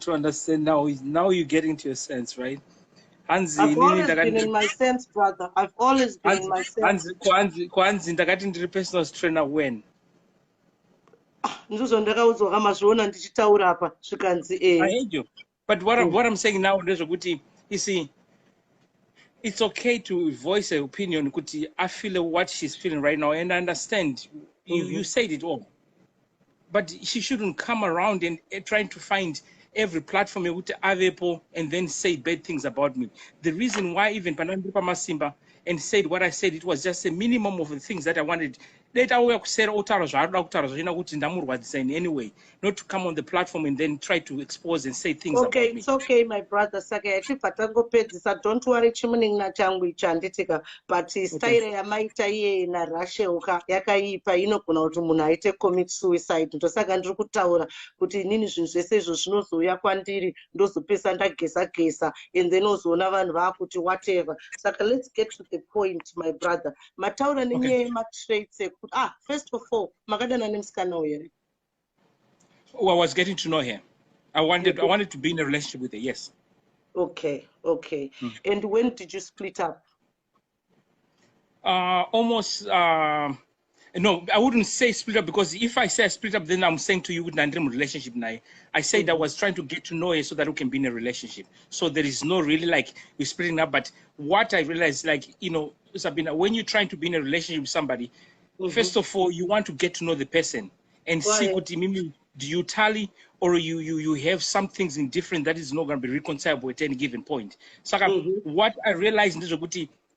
to understand now is now you're getting to your sense, right? I've always been in my sense, brother. I've always been in my sense. Kwanzi ndakati ndiri personal trainer when? Ndizvo ndakaudzwa kamazviona ndichitaura apa zvikanzi I heard you. But what I'm saying now is kuti, you see, it's okay to voice an opinion. Kuti I feel what she's feeling right now, and I understand. You said it all. But she shouldn't come around and trying to find every platform and then say bad things about me. The reason why even Panambipa Masimba and said what I said, it was just a minimum of the things that I wanted. Later we said anyway, not to come on the platform and then try to expose and say things about me. Okay, it's okay, my brother. Don't worry, chimuninga changu chanditika. But style ya maita iye na rashe uka yakaipa inogona kuti munhu aite commit suicide. Ndosaka ndiri kutaura kuti nini zvinhu zvese izvo zvinozouya kwandiri ndozopesa ndagesa and then ozoona vanhu vakuti whatever. Saka let's get to the point, my brother. Mataura nenyaya yematraits. First of all, makadana nemusikana uyu. Oh, I was getting to know her. I wanted to be in a relationship with her. Yes. Okay. And when did you split up? Almost. No, I wouldn't say split up, because if I say split up, then I'm saying to you with an relationship now. I said I was trying to get to know her so that we can be in a relationship. So there is no really like we're splitting up. But what I realized, like, Sabina, when you're trying to be in a relationship with somebody, first of all, you want to get to know the person and see what do you tally, or you have some things in different that is not going to be reconcilable at any given point. So what I realized is,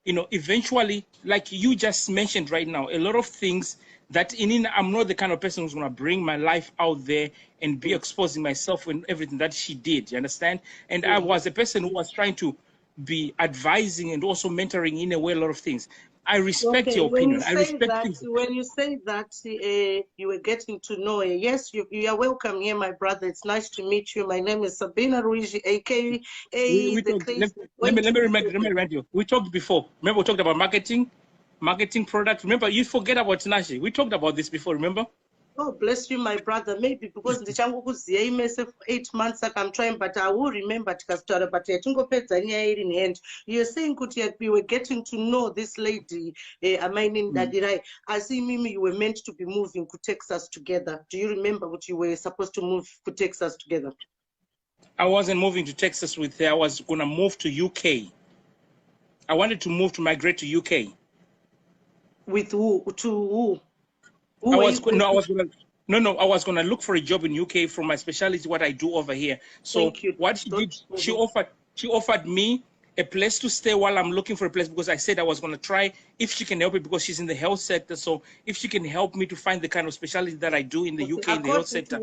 eventually, like you just mentioned right now, a lot of things that I'm not the kind of person who's going to bring my life out there and be exposing myself and everything that she did. You understand? And I was a person who was trying to be advising and also mentoring in a way a lot of things. I respect your opinion. I respect things. When you say that you were getting to know her, yes, you are welcome here, my brother. It's nice to meet you. My name is Sabina Ruigi, aka let me remind you. We talked before. Remember, we talked about marketing products. Remember, you forget about tinashe. We talked about this before. Remember? Oh, bless you, my brother. Maybe because the changu kuziya 8 months I'm trying, but I will remember tikasitara. But in hand. You're saying you were getting to know this lady. I see Mimi, you were meant to be moving to Texas together. Do you remember what you were supposed to move to Texas together? I wasn't moving to Texas with her. I was gonna move to UK. I wanted to migrate to UK. With who? To who? I was gonna look for a job in UK from my specialty, what I do over here. So what she did, she offered me a place to stay while I'm looking for a place, because I said I was gonna try if she can help me, because she's in the health sector. So if she can help me to find the kind of specialty that I do in the UK in the health sector.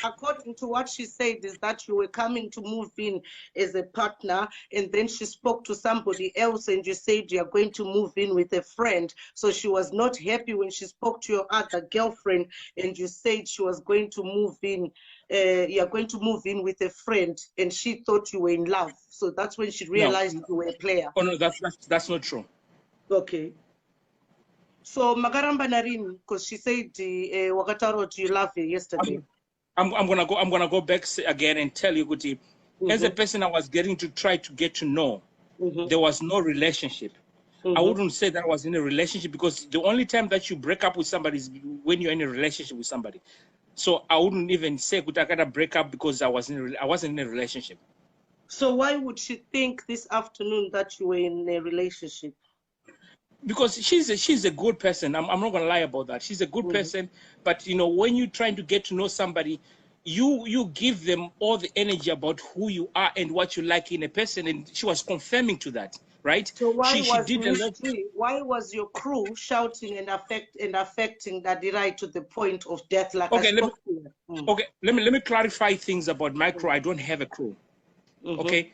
According to what she said is that you were coming to move in as a partner, and then she spoke to somebody else and you said you're going to move in with a friend. So she was not happy when she spoke to your other girlfriend and you said she was going to move in. You're going to move in with a friend, and she thought you were in love. So that's when she realized you were a player. Oh no, that's not true. Okay. So Magaramba Narin, because she said Wakataro, you love her yesterday. I'm gonna go back again and tell you, Guti, as a person I was getting to try to get to know, there was no relationship. I wouldn't say that I was in a relationship, because the only time that you break up with somebody is when you're in a relationship with somebody. So I wouldn't even say I gotta break up because I wasn't in a relationship. So why would she think this afternoon that you were in a relationship? Because she's a good person. I'm not gonna lie about that. She's a good person, but when you're trying to get to know somebody, you give them all the energy about who you are and what you like in a person, and she was confirming to that, right? So why was your crew shouting and affecting Dadirai to the point of death? Like okay, let me clarify things about my crew. I don't have a crew. Okay.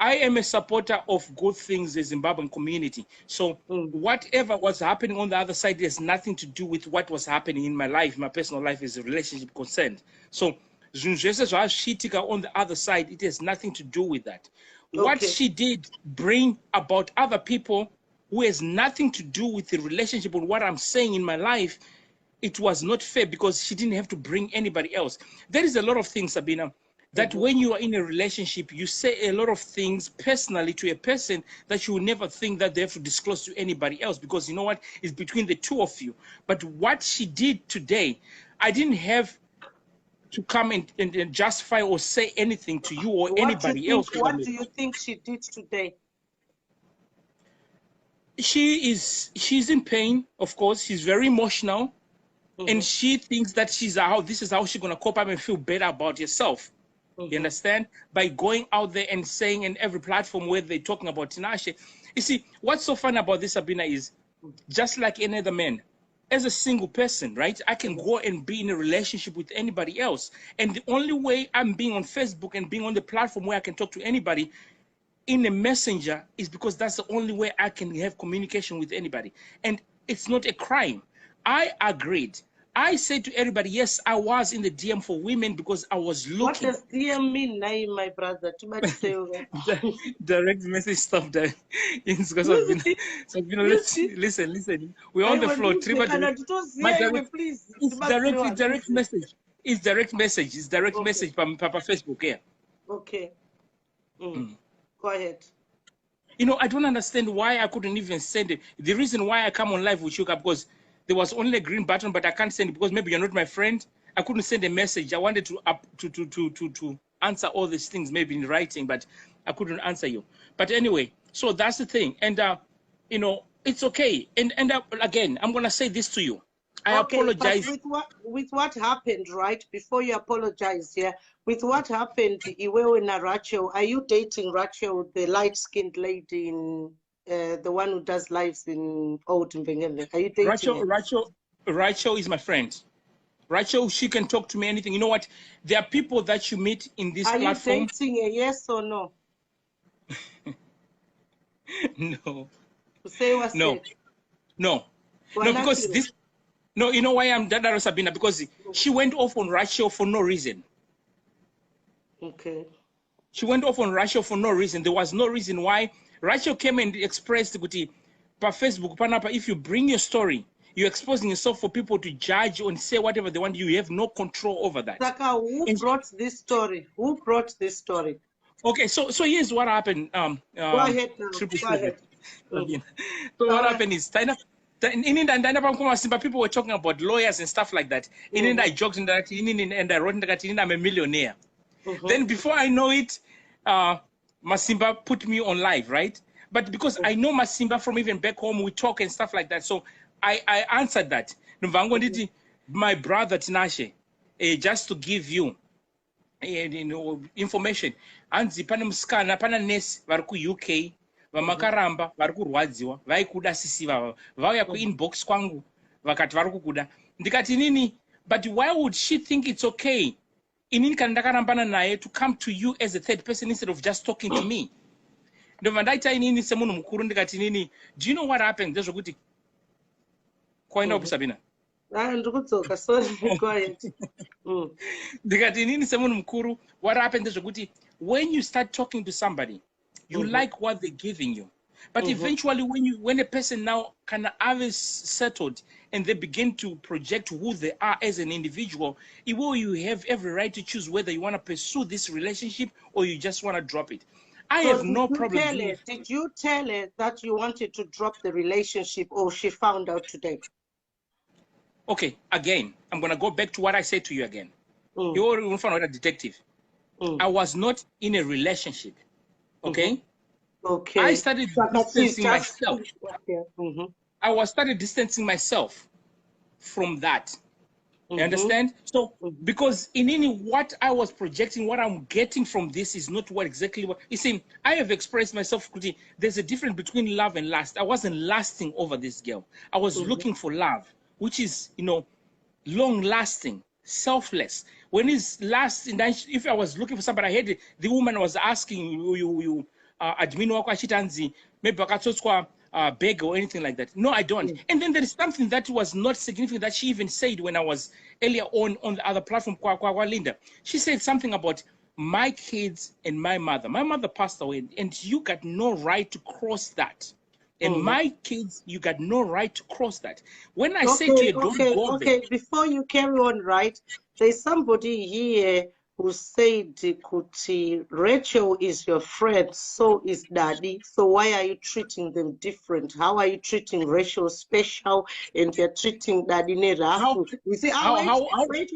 I am a supporter of good things in the Zimbabwean community. So whatever was happening on the other side has nothing to do with what was happening in my life, my personal life, as a relationship concerned. So zvaiitika on the other side, it has nothing to do with that. What she did bring about other people who has nothing to do with the relationship or what I'm saying in my life, it was not fair, because she didn't have to bring anybody else. There is a lot of things, Sabina. that when you are in a relationship, you say a lot of things personally to a person that you will never think that they have to disclose to anybody else, because you know what, it's between the two of you. But what she did today, I didn't have to come and justify or say anything to you or anybody else. What do you think she did today? She's in pain, of course. She's very emotional, and she thinks that this is how she's gonna cope up and feel better about herself. You understand? By going out there and saying in every platform where they're talking about tinashe. You see, what's so fun about this, Sabina, is just like any other man, as a single person, right? I can go and be in a relationship with anybody else. And the only way I'm being on Facebook and being on the platform where I can talk to anybody in a messenger is because that's the only way I can have communication with anybody. And it's not a crime. I agreed. I said to everybody, yes, I was in the DM for women because I was looking. What does DM mean now, my brother? Too much say. Direct message stuff that it's because of listen. We're on the floor. It's direct message. It's direct message. It's direct message from Papa Facebook here. Okay. Go ahead. You know, I don't understand why I couldn't even send it. The reason why I come on live with you, because there was only a green button, but I can't send it because maybe you're not my friend. I couldn't send a message. I wanted to answer all these things maybe in writing, but I couldn't answer you. But anyway, so that's the thing. And, you know, it's okay. And again, I'm going to say this to you. I apologize. With what happened, right, before you apologize here, with what happened, Iwewe na Rachel, are you dating Rachel, the light-skinned lady in the one who does lives in Old Mvengele? Are you dating Rachel is my friend. Rachel, she can talk to me anything. You know what? There are people that you meet in this platform. Are you dating a yes or no? No. Say what's no. No, because this... No, you know why I'm Dadaro Sabina? Because she went off on Rachel for no reason. Okay. She went off on Rachel for no reason. There was no reason why. Rachel came and expressed by Facebook, Panapa, if you bring your story, you're exposing yourself for people to judge and say whatever they want. You have no control over that. Saka, who brought this story? Who brought this story? Okay, so here's what happened. Go ahead now. Go ahead. So what happened is, people were talking about lawyers and stuff like that. And I joked in that, and I wrote in that I'm a millionaire. Then before I know it, Masimba put me on live, right? But because I know Masimba from even back home, we talk and stuff like that. So I answered that. My brother Tinashe, just to give you information. Anzi pana muskana pana nesi vari ku-UK vamakaramba vari kurwadziwa vaikuda sisi vava vauya ku-inbox kwangu vakati vari kukuda ndikati inini, but why would she think it's okay inini kana ndakarambana naye to come to you as a third person instead of just talking to me? Ndobva ndaita inini semunhu mukuru ndikati inini, do you know what happened? Ndezvokuti kwaenda upi Sabina? Ndikudzoka, sorry, go ahead. Ndikati inini semunhu mukuru, what happened ndezvokuti when you start talking to somebody, you like what they're giving you. But eventually when a person now kind of is settled and they begin to project who they are as an individual, you have every right to choose whether you want to pursue this relationship or you just want to drop it. I have no problem. Did you tell her that you wanted to drop the relationship, or she found out today? Okay, again, I'm going to go back to what I said to you again. You already found out a detective. I was not in a relationship. Okay? Okay. I started distancing myself. I started distancing myself from that. You understand? So, because in any what I was projecting, what I'm getting from this is not what exactly what you see. I have expressed myself. There's a difference between love and lust. I wasn't lasting over this girl. I was looking for love, which is, you know, long lasting, selfless. When it's last, if I was looking for somebody, I had the woman was asking you admin wako achitanzi maybe wakatsotswa beg or anything like that. No, I don't. And then there is something that was not significant that she even said when I was earlier on the other platform, Linda. She said something about my kids and my mother. My mother passed away, and you got no right to cross that. And my kids, you got no right to cross that. When I say to you, don't go there. Okay, before you carry on, right, there's somebody here who said kuti Rachel is your friend, so is Daddy. So why are you treating them different? How are you treating Rachel special and you're treating Daddy nerafu? You say, wait.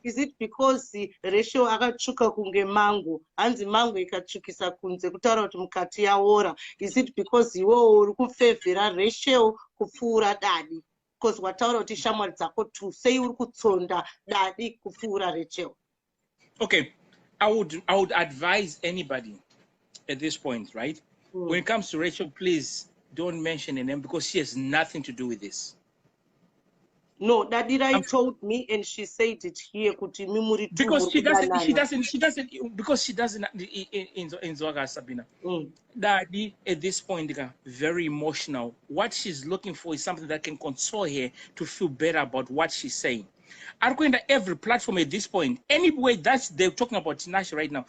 Is it because Rachel akachuka kunge mango, hanzi mango ikachukisa kunze kutaura kuti mukati yaora? Is it because iwewo uri kufevhera Rachel kupfuura Daddy? Because wataura kuti shamwari dzako tu sei uri kutsonda Daddy kupfuura Rachel? Okay, I would advise anybody at this point, right? When it comes to Rachel, please don't mention her name because she has nothing to do with this. No, Daddy told me, and she said it here. Because she doesn't. Because she doesn't. In Zwaga Sabina, Daddy at this point, very emotional. What she's looking for is something that can console her to feel better about what she's saying. I'm going to every platform at this point. Anyway, they're talking about tinashe right now.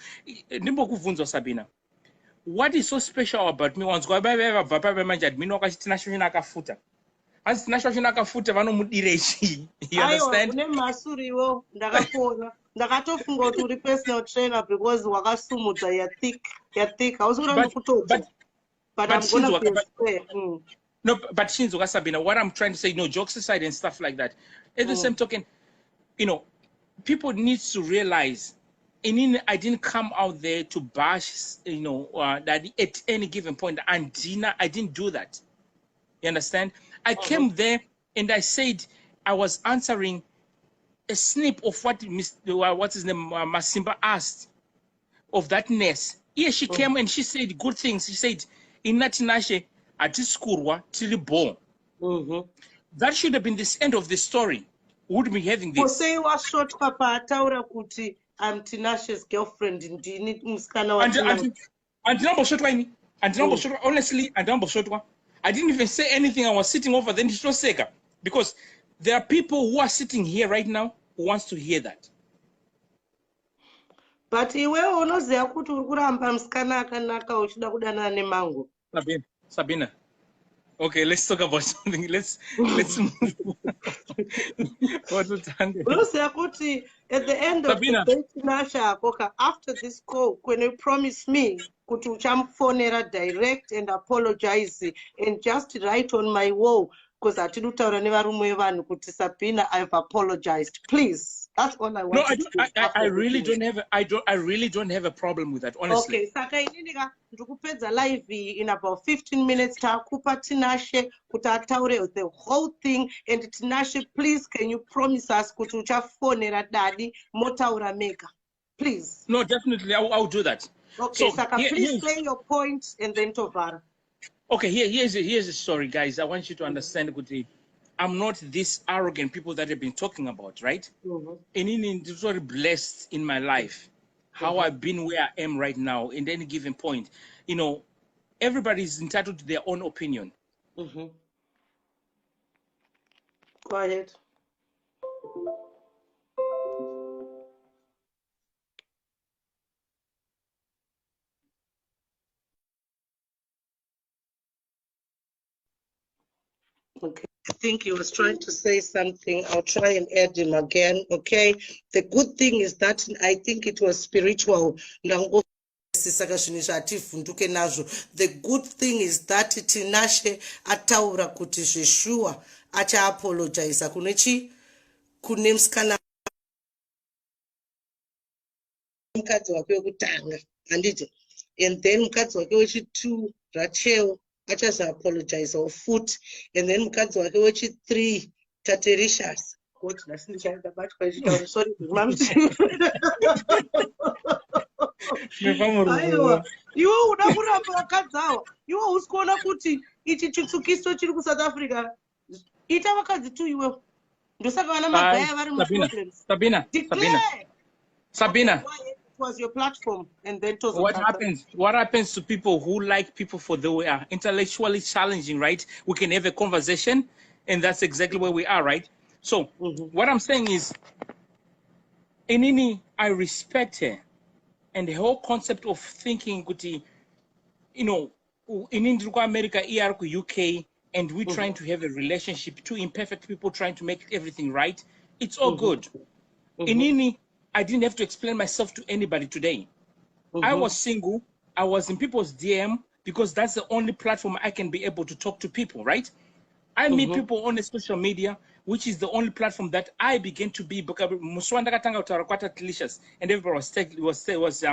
Sabina, what is so special about me? Once go you understand? Ndakatofunga kuti uri personal trainer because wakasumudza yathika. But I'm gonna be fair. No, but Shinzo Sabina, what I'm trying to say, jokes aside and stuff like that. At the same token, people need to realize, I didn't come out there to bash, that at any given point, and Dina, I didn't do that. You understand? I came there and I said I was answering a snip of what his name, Masimba asked of that nurse. Here she came and she said good things. She said, in tinashe atiskurwa tili born. That should have been the end of the story. Would be having this. Say was short papa taura kuti I'm Tinashe's girlfriend indeed. Honestly, I didn't even say anything. I was sitting over there in Seka because there are people who are sitting here right now who wants to hear that. But iwe unoziya kuti uri kuramba musikana akanaka uchida kudanana nemango. Sabina. Okay, let's talk about something. Let's move. Unoziya kuti at the end of the day, Tinashe, after this call, when you promise me kuti uchamufonera direct and apologize and just write on my wall because atidutaura nevarume vanhu kuti Sabina, I've apologized. Please. That's all I want. No, I really don't have. I really don't have a problem with that, honestly. Okay, saka ininika ndikupedza live in about 15 minutes. Takupa Tinashe kuti ataure the whole thing, and Tinashe, please, can you promise us kuti uchafonera Daddy motaura mega, please? No, definitely, I'll do that. Okay, so, Saka, please say your point and then Tovara. Okay, here's the story, guys. I want you to understand, Kuti. I'm not this arrogant people that have been talking about, right? And it's very blessed in my life, how I've been where I am right now in any given point. Everybody is entitled to their own opinion. Go ahead. Okay. I think he was trying to say something. I'll try and add him again. Okay. The good thing is that I think it was spiritual. The good thing is that Tinashe ataura kuti zveshua acha apologize kunechi kunemskana mukadzi wake wekutanga handiti, and then mukadzi wake wechi2 Rachel achaza apologize or foot, and then mukadzi wake wechi3 Taterishas. God, sorry, mom. Aiwa, iwe uda kuramba vakadzi ava, iwe usikuona kuti ichi chitsukiso chiri kuSouth Africa ita vakadzi tu iwewo ndosaka vana magaya vari muprograms. Sabina. It was your platform, and then what happens to people who like people for the way are intellectually challenging, right? We can have a conversation, and that's exactly where we are, right? So what I'm saying is, Inini, I respect her, and the whole concept of thinking, in America, UK, and we're trying to have a relationship, two imperfect people trying to make everything right. It's all good. Inini, I didn't have to explain myself to anybody today. I was single. I was in people's DM because that's the only platform I can be able to talk to people, right? I meet people on the social media, which is the only platform that I began to be. And everybody was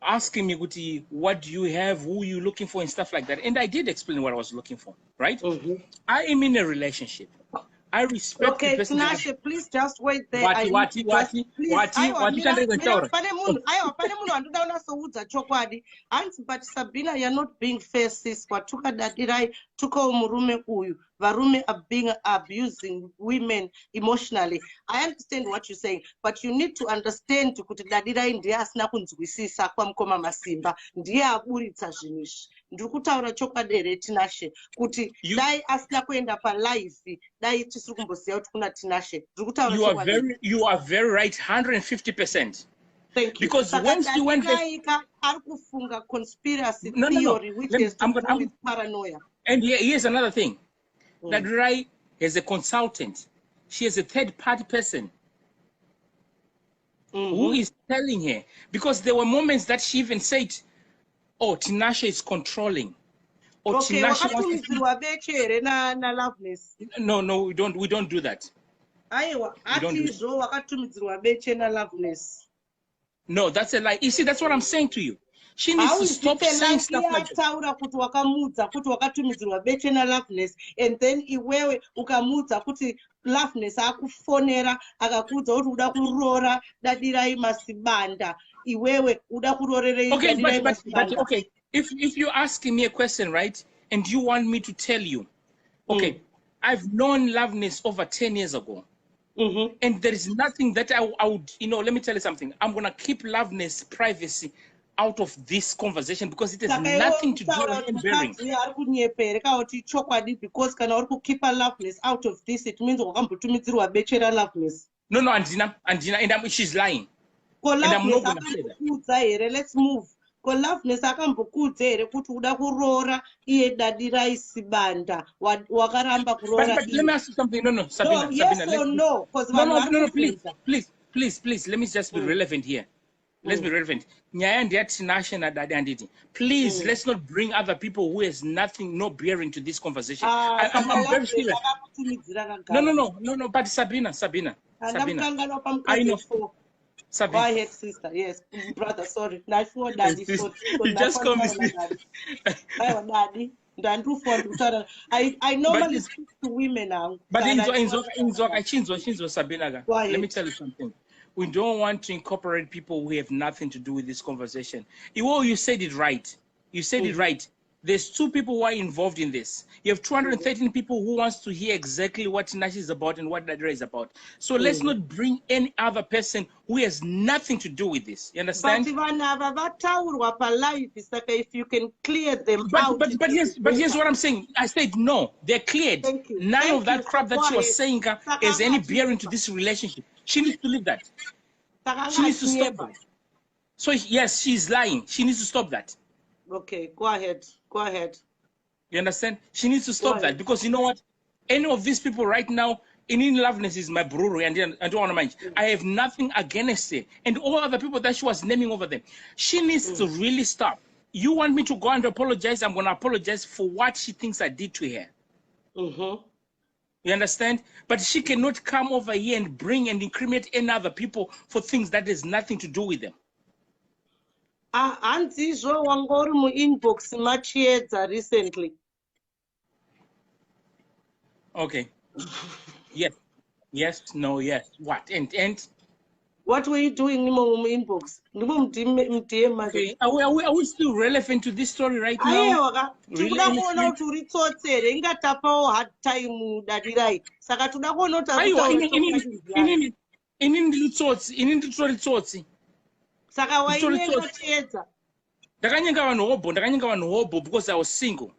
asking me, Guti, what do you have? Who are you looking for? And stuff like that. And I did explain what I was looking for, right? I am in a relationship. I respect the Okay, person. Tinashe, please just wait there. Wati, But Sabina, you're not being fair, sis. Varume are being abusing women emotionally. I understand what you're saying, but you need to understand kuti dadirai ndiye asina kunzwisisa kwamukoma masimba, ndiye aburitsa zvinizvi. Ndiri kutaura chokwadi here Tinashe kuti dai asina kuenda palive dai tisiri kumboziva kuti kuna Tinashe. You are very right, 150%. Thank you. Because once you went there, kufunga conspiracy theory, which is to do with paranoia. And here's another thing. That Rai is a consultant. She is a third-party person who is telling her. Because there were moments that she even said, "Oh, Tinashe is controlling." Or okay, Tinashe No, we don't do that. No, that's a lie. You see, that's what I'm saying to you. She needs to stop saying stuff like that. And then iwewe ukamudza kuti Loveness akufonera akakudza kuti uda kurora dadirai masibanda iwewe uda kurorerei dadirai masibanda. But okay, if you're asking me a question, right, and you want me to tell you, okay, I've known Loveness over 10 years ago. And there is nothing that I would, let me tell you something. I'm going to keep Loveness privacy out of this conversation because it has nothing to do with bearing. Because can also keep a Loveness out of this, it means Loveness. No, Andina, and she's lying. And I'm not going to say that. Let's move. Loveness akambokudza here kuti uda kurora iye dadirai sibanda wakaramba kurora. But let me ask you something. No, Sabina. No, yes Sabina, or no? No, please. Let me just be relevant here. Let's be relevant. Please, let's not bring other people who has no bearing to this conversation. I'm very serious. No. But Sabina. I know. Sabina. Go ahead, sister. Yes, brother. Sorry. You just call me. Daddy. I normally speak to women now. But Sabina, let me tell you something. We don't want to incorporate people who have nothing to do with this conversation. You said it right. You said it right. There's 2 people who are involved in this. You have 213 people who wants to hear exactly what Tinashe is about and what Dadra is about. So let's not bring any other person who has nothing to do with this. You understand? If you can clear them out. But here's what I'm saying. I said no, they're cleared. None of that crap that she was saying has any bearing to this relationship. She needs to leave that. She needs to stop that. So yes, she's lying. She needs to stop that. Okay, go ahead. You understand? She needs to stop that because you know what? Any of these people right now, in Loveness is my brewery, and I don't want to mind. I have nothing against it. And all other people that she was naming over them. She needs to really stop. You want me to go and apologize? I'm going to apologize for what she thinks I did to her. You understand? But she cannot come over here and bring and incriminate any other people for things that has nothing to do with them. Handizvo wangori muinbox machiedza recently. Okay. Yes, no, yes. What? And what were you doing in inbox? Okay. Are we still relevant to this story right now? Really? Hard time dadirai. Saka tuda kuona kuti Saka wainyenga ndakanyenga vanhu hobho because I was single.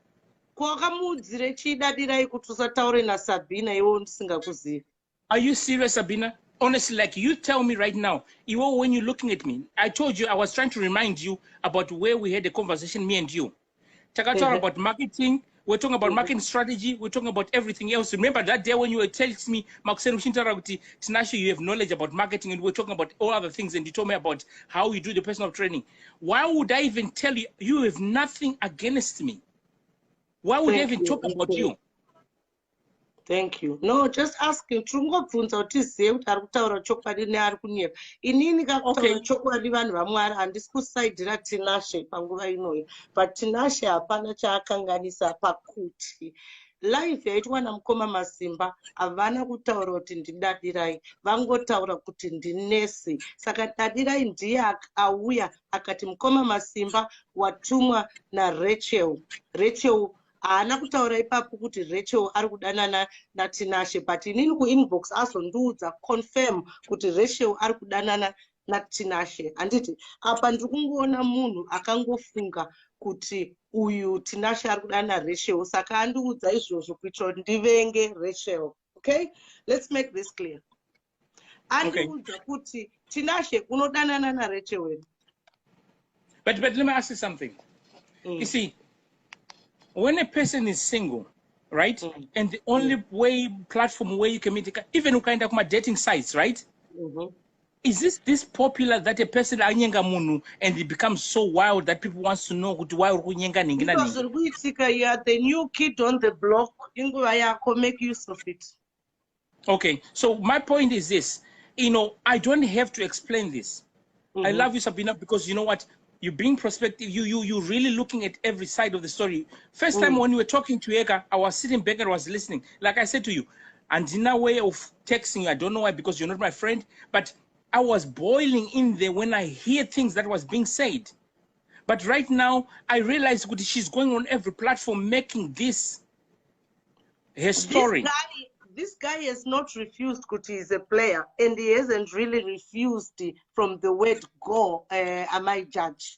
Kwakamudzire chidadirai kuti usataure naSabina iwe ndisingakuzivi. Are you serious, Sabina? Honestly, like you tell me right now, even when you're looking at me, I told you I was trying to remind you about where we had a conversation, me and you. Takataura about marketing. We're talking about marketing strategy. We're talking about everything else. Remember that day when you were telling me, tinashe, you have knowledge about marketing, and we're talking about all other things, and you told me about how you do the personal training. Why would I even tell you? You have nothing against me. Why would I even talk about you? Thank you. No, just asking. Tungobvunza kuti zive kuti ari kutaura chokwadi neari kunyepa. Inini kakutaura chokwadi vanhu vamwari handisi kusaidhira tinashe panguva inoyi. But tinashe hapana chaakanganisa pakuti life yaitwa namukoma Masimba havana kutaura kuti ndidadirai, vangotaura kuti ndinesi. Saka dadirai ndiye auya akati mukoma Masimba watumwa naRachel. Rachel haana kutaura ipapo kuti Rachel ari kudanana natinashe, but inini kuinbox azondiudza confirm kuti Rachel ari kudanana natinashe. Handiti apa ndiri kungoona munhu akangofunga kuti uyu tinashe ari kudanana Rachel, saka andiudza izvozvo kuitira kuti ndivenge Rachel. Okay, let's make this clear. Andiudza kuti tinashe unodanana naRachel wedu. But let me ask you something. You see, when a person is single, right, and the only platform where you can meet, even kind of dating sites, right? Is this popular that a person anyenga munu and it becomes so wild that people wants to know why kunyenga ningina? Because zvaiitika, you are the new kid on the block. Inguva yako, make use of it. Okay, so my point is this. You know, I don't have to explain this. I love you, Sabina, because you know what? You being prospective, you really looking at every side of the story. First time when you were talking to Eka, I was sitting back and I was listening. Like I said to you, and in a way of texting you, I don't know why, because you're not my friend, but I was boiling in there when I hear things that was being said. But right now, I realize she's going on every platform making this her story. This guy has not refused Kuti is a player, and he hasn't really refused from the word go, am I judge?